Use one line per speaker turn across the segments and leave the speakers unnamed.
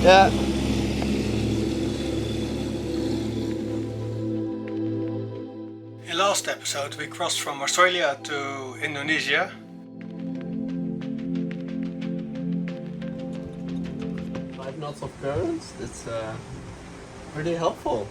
Yeah.
In last episode we crossed from Australia to Indonesia.
5 knots of currents, that's pretty helpful.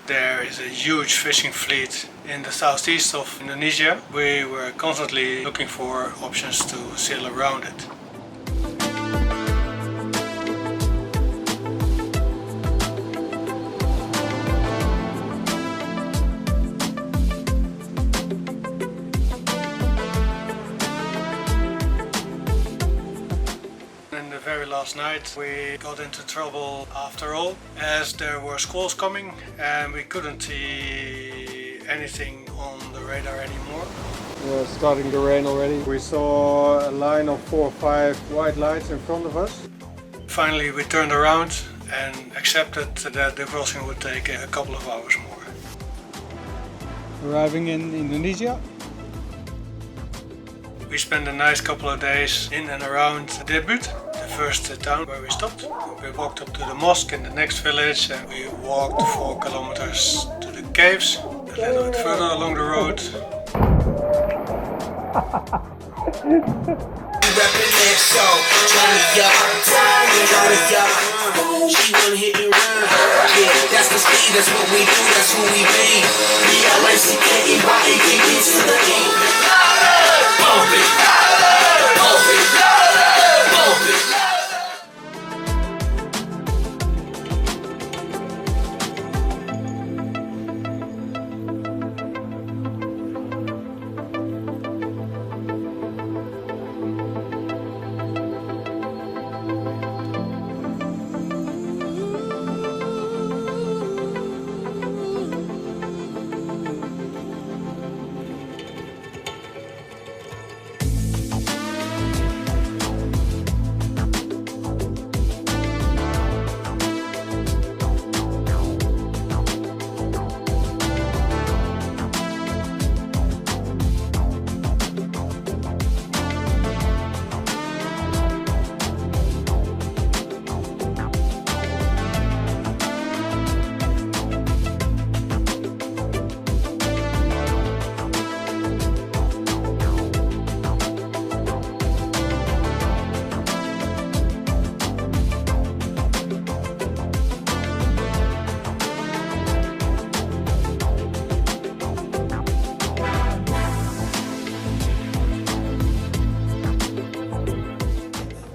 There is a huge fishing fleet in the southeast of Indonesia. We were constantly looking for options to sail around it. Very last night we got into trouble after all, as there were squalls coming and we couldn't see anything on the radar anymore.
It's starting to rain already. We saw a line of 4 or 5 white lights in front of us.
Finally we turned around and accepted that the crossing would take a couple of hours more.
Arriving in Indonesia.
We spent a nice couple of days in and around Debut, the first town where we stopped. We walked up to the mosque in the next village and we walked 4 kilometers to the caves. A little bit further along the road.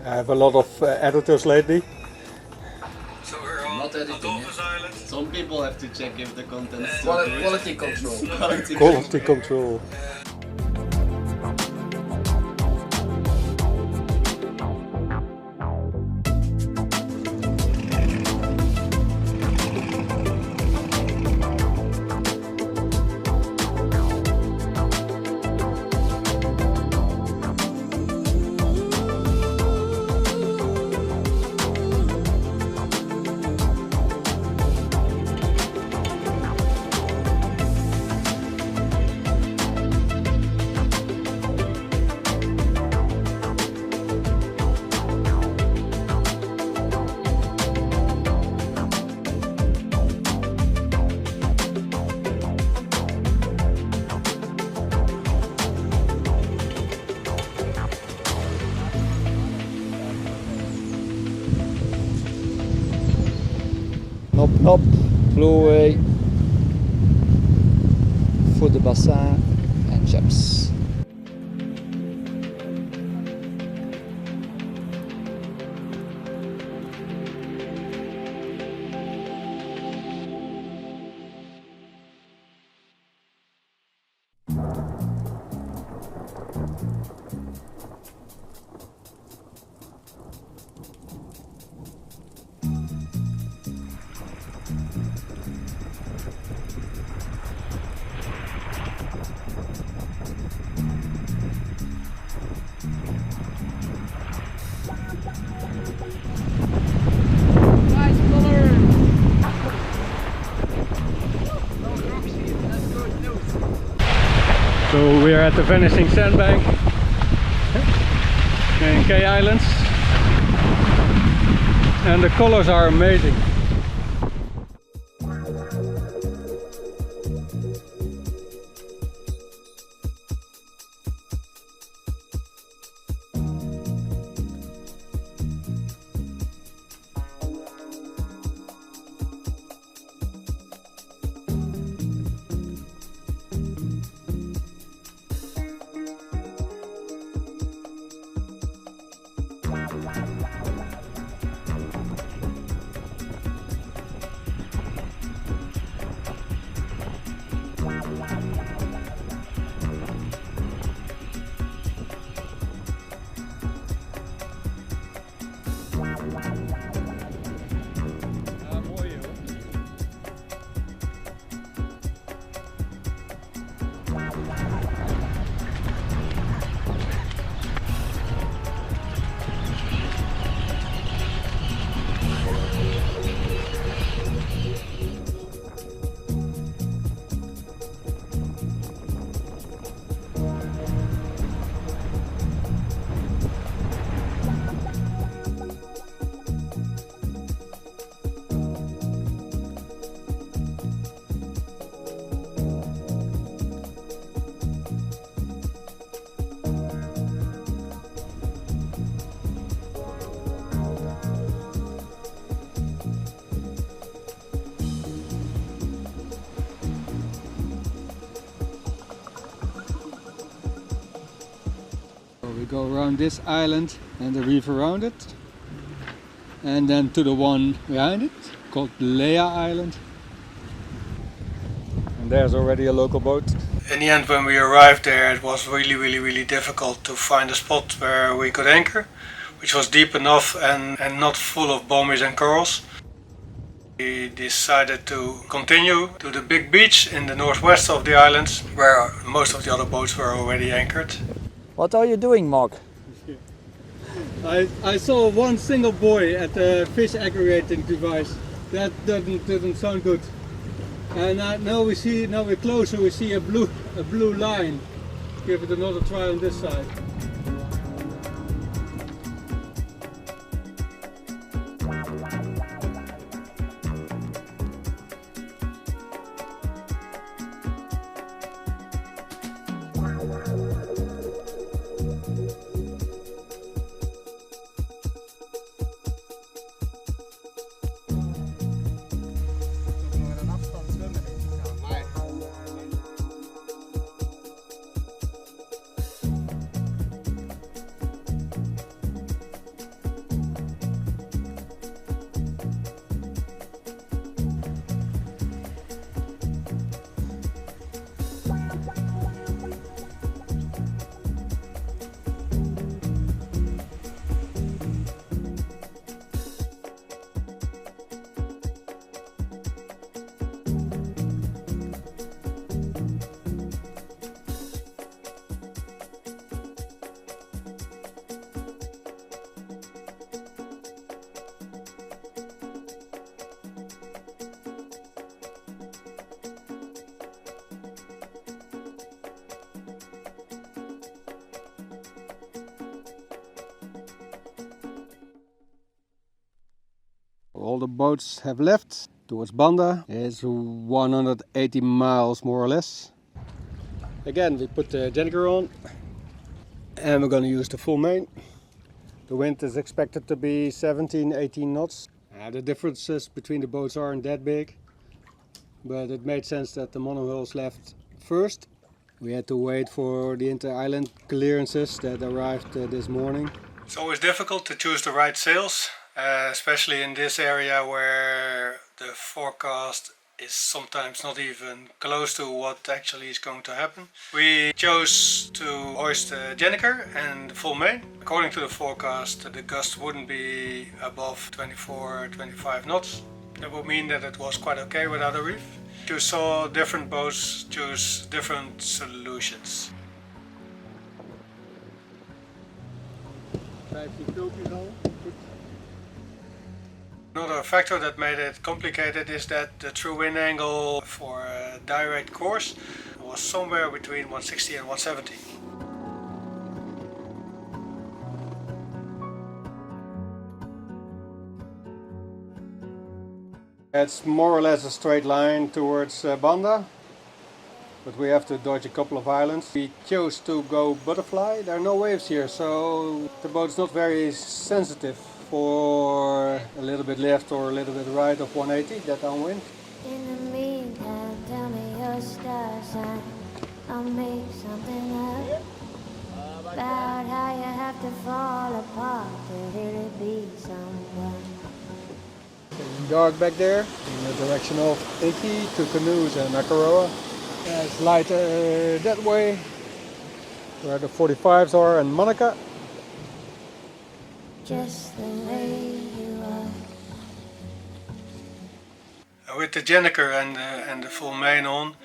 I have a lot of editors lately.
So we're on Dolphins Island.
Some people have to check if the content is
Quality control.
Quality control. Hop, blow away for the bassin and chaps. So we are at the vanishing sandbank in Kei Islands, and the colors are amazing. We go around this island and the reef around it, and then to the one behind it called Leia Island, and there's already a local boat.
In the end, when we arrived there, it was really difficult to find a spot where we could anchor, which was deep enough and not full of bommies and corals. We decided to continue to the big beach in the northwest of the islands, where most of the other boats were already anchored.
What are you doing, Mark?
I saw one single buoy at the fish aggregating device. That didn't sound good. And now we're closer. We see a blue line. Give it another try on this side. All the boats have left towards Banda. It's 180 miles more or less. Again, we put the generator on and we're going to use the full main. The wind is expected to be 17-18 knots. The differences between the boats aren't that big, but it made sense that the monohulls left first. We had to wait for the inter-island clearances that arrived this morning.
It's always difficult to choose the right sails, especially in this area where the forecast is sometimes not even close to what actually is going to happen. We chose to hoist the Jenniker and the full main. According to the forecast, the gust wouldn't be above 24-25 knots. That would mean that it was quite okay without a reef. You saw different boats choose different solutions. Another factor that made it complicated is that the true wind angle for a direct course was somewhere between 160 and 170.
It's more or less a straight line towards Banda, but we have to dodge a couple of islands. We chose to go butterfly. There are no waves here, so the boat's not very sensitive for a little bit left or a little bit right of 180, that downwind.
In the meantime, tell me your star sign. I'll make something up about how you have to fall apart to really be someone.
Getting dark back there in the direction of Iki to Canoes and Akaroa. Yeah, it's light that way, where the 45s are and Monaca.
Just the way you are.
With the Jenniker and the full main on,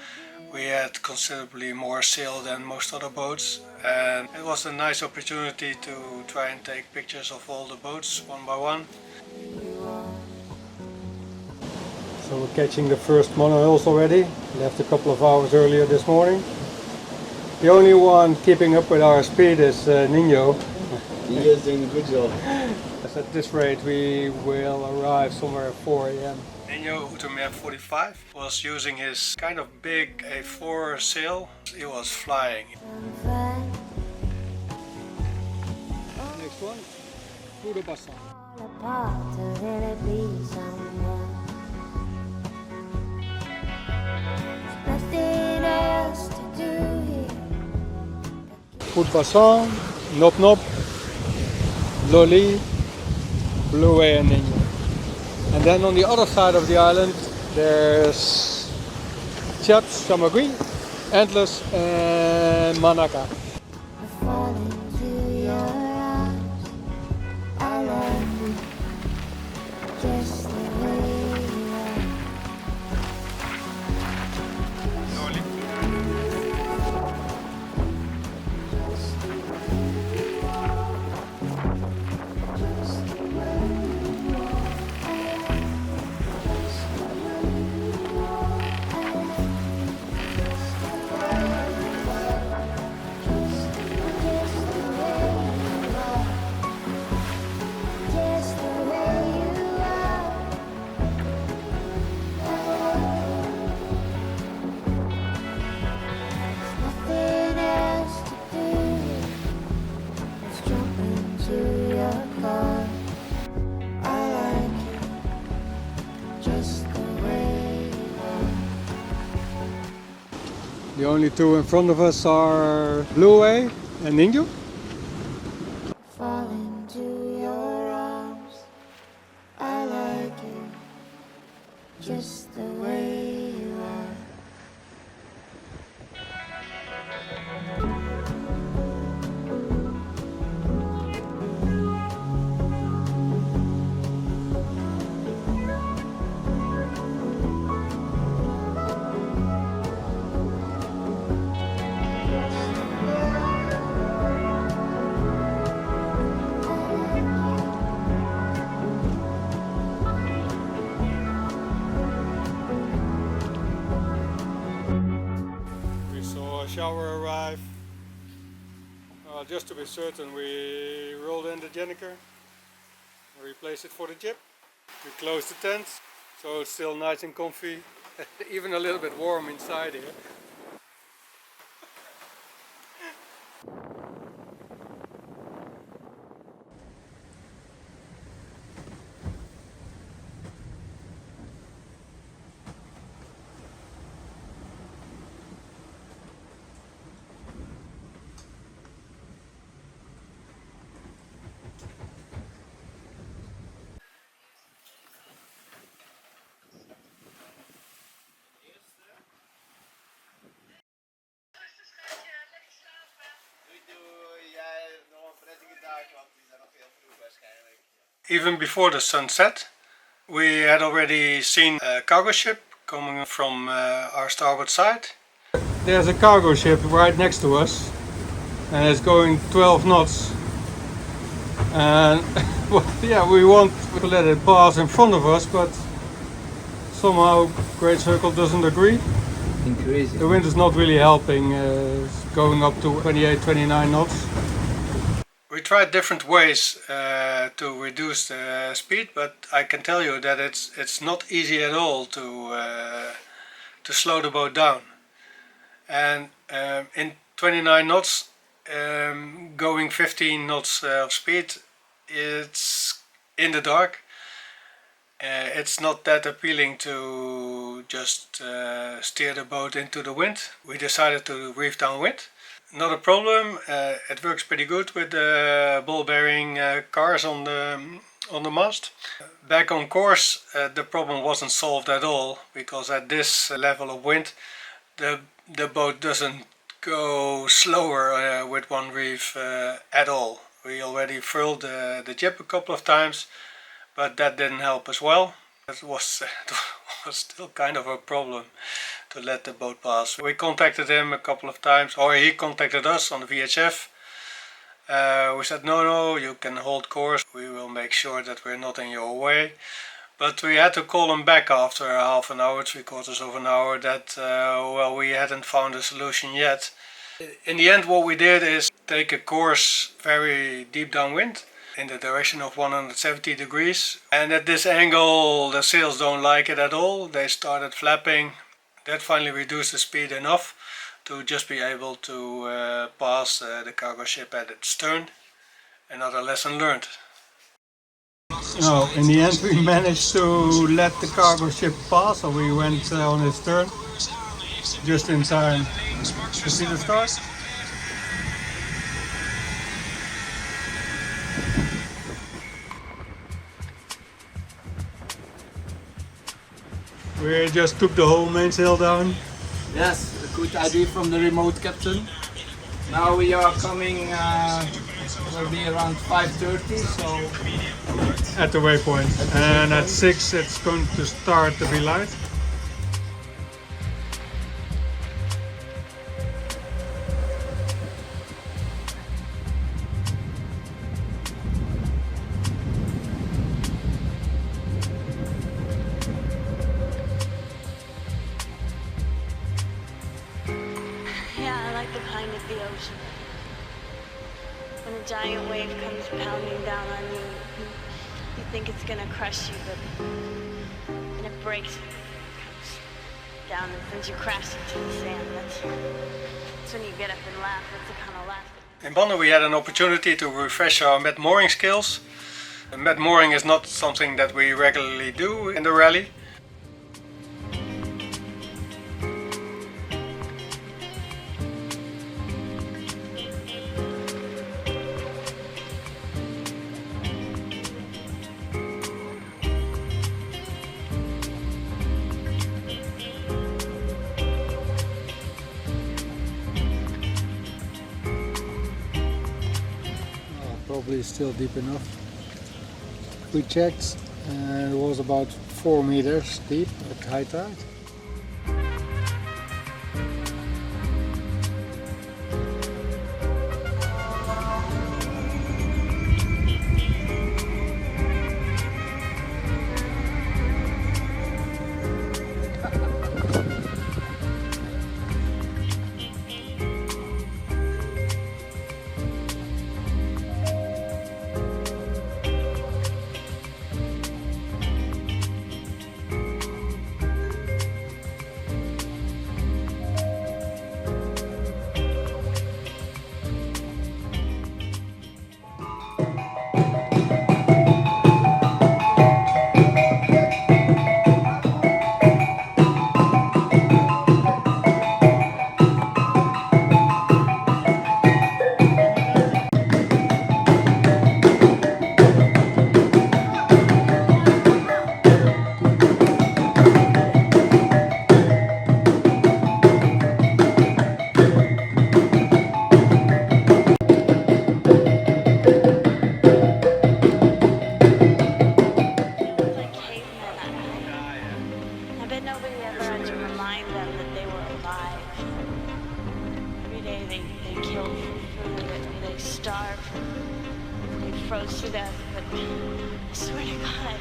we had considerably more sail than most other boats, and it was a nice opportunity to try and take pictures of all the boats one by one.
So we're catching the first monohulls already. Left a couple of hours earlier this morning. The only one keeping up with our speed is Nino.
He is doing a good job.
At this rate we will arrive somewhere at 4 a.m.
Nino, Utermeer 45, was using his kind of big A4 sail. He was flying.
Next one, Pudo Bassan.
Fall apart to really be someone. Nothing else to do here.
Pudo Bassan, Nop Nop, Loli, Blue Way and Nino. And then on the other side of the island there's Chaps, Samagui, Endless and Manaka.
I fall into your arms. I love you just the way you are. Just the way you are. There's nothing else to do. Let's jump into your car. I like you just the way you are.
The only two in front of us are Blue Way and Ningyu.
Fall into your arms. I like you just the way you are.
We saw a shower arrive. Just to be certain, we rolled in the Jenniker and replaced it for the jib. We closed the tent, so it's still nice and comfy, even a little bit warm inside here.
Even before the sun set, we had already seen a cargo ship coming from our starboard side.
There's a cargo ship right next to us and it's going 12 knots. And well, yeah, we want to let it pass in front of us, but somehow Greatcircle doesn't agree.
increasing.
The wind is not really helping, it's going up to 28, 29 knots.
We tried different ways to reduce the speed, but I can tell you that it's not easy at all to slow the boat down. And in 29 knots, going 15 knots of speed, it's in the dark. It's not that appealing to just steer the boat into the wind. We decided to reef downwind. Not a problem. It works pretty good with the ball bearing cars on the mast. Back on course, the problem wasn't solved at all, because at this level of wind the boat doesn't go slower with one reef at all. We already furled the jib a couple of times, but that didn't help as well. It was still kind of a problem to let the boat pass. We contacted him a couple of times, or he contacted us on the VHF. We said, no, you can hold course, we will make sure that we're not in your way. But we had to call him back after half an hour, 3/4 of an hour, that well, we hadn't found a solution yet. In the end, what we did is take a course very deep downwind in the direction of 170 degrees, and at this angle the sails don't like it at all. They started flapping. That finally reduced the speed enough to just be able to pass the cargo ship at its stern. Another lesson learned.
No, in the end we managed to let the cargo ship pass, so we went on its stern just in time to see the stars. We just took the whole mainsail down.
Yes, a good idea from the remote captain. Now we are coming, will be around 5:30, so...
At the waypoint. And at 6 it's going to start to be light.
Yeah, I like the kind of the ocean. When a giant wave comes pounding down on you, you think it's gonna crush you, but then it breaks and comes down and sends you crashing to the sand. That's when you get up and laugh. That's the kind of laugh.
In Banda we had an opportunity to refresh our med mooring skills. Med mooring is not something that we regularly do in the rally.
Probably still deep enough. We checked, it was about 4 meters deep at high tide.
Froze to death, but I swear to God,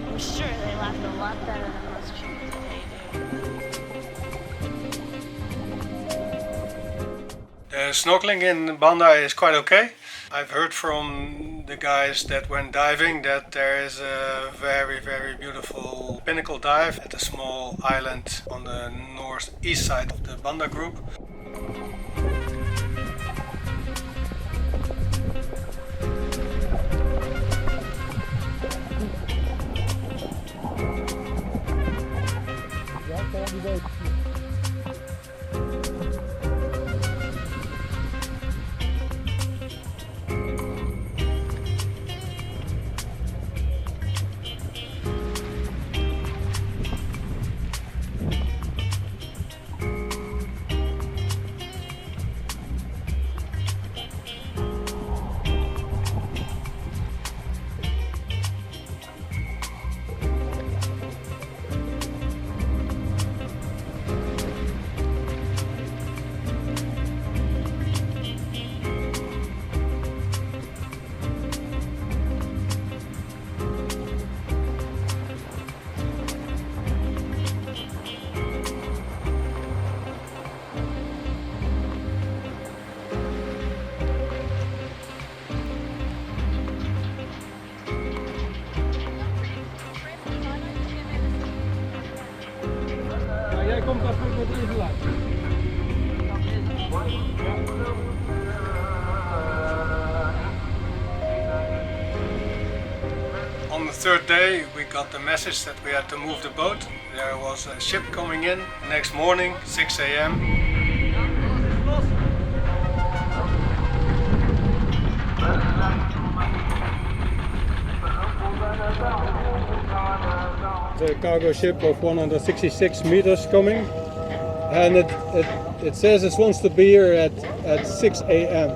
I'm sure they laughed a lot better than most people today do.
Snorkeling in Banda is quite okay. I've heard from the guys that went diving that there is a very, very beautiful pinnacle dive at a small island on the northeast side of the Banda group.
Jij komt pas goed met deze lijn.
On the third day we got the message that we had to move the boat. There was a ship coming in next morning, 6 a.m.
The cargo ship of 166 meters coming, and it says it wants to be here at 6 a.m.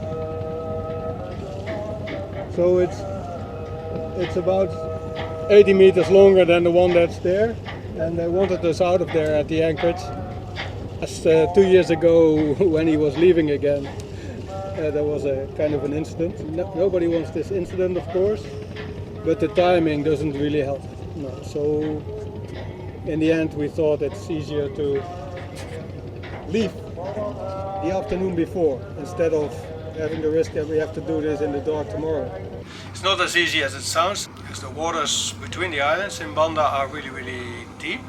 So it's about 80 meters longer than the one that's there, and they wanted us out of there at the anchorage. As 2 years ago, when he was leaving again, there was a kind of an incident. Nobody wants this incident, of course, but the timing doesn't really help. No, so in the end we thought it's easier to leave the afternoon before instead of having the risk that we have to do this in the dark tomorrow.
It's not as easy as it sounds, because the waters between the islands in Banda are really, really deep.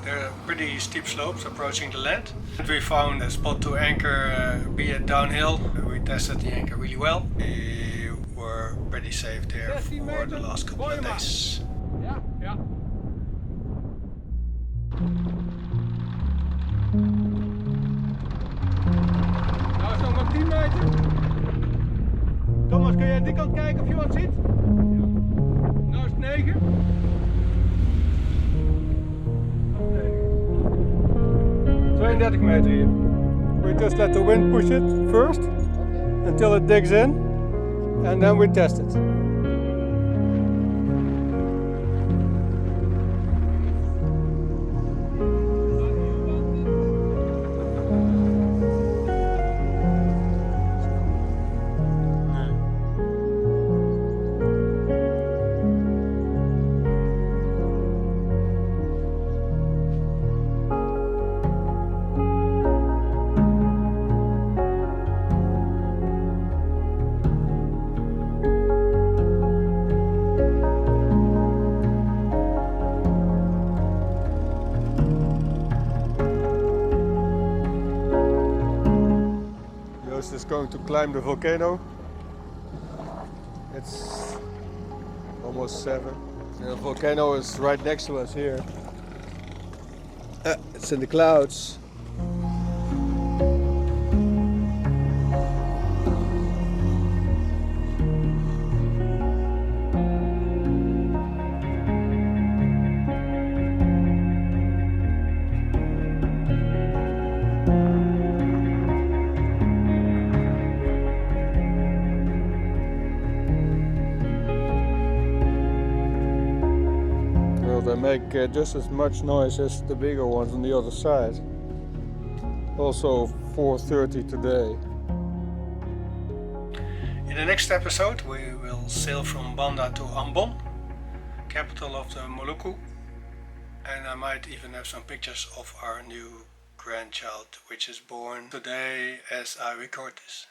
There are pretty steep slopes approaching the land. We found a spot to anchor, be it downhill. We tested the anchor really well. We were pretty safe there for the last couple of days.
Ja, ja. Nou is nog maar 10 meter. Thomas, kun je aan die kant kijken of je wat ziet? Ja. Nou is het 9. 32 meter hier. We just let the wind push it first until it digs in, and then we test it. Is going to climb the volcano. It's almost 7. The volcano is right next to us here. It's in the clouds. They make just as much noise as the bigger ones on the other side. Also 4:30 today.
In the next episode we will sail from Banda to Ambon, capital of the Moluccu, and I might even have some pictures of our new grandchild, which is born today as I record this.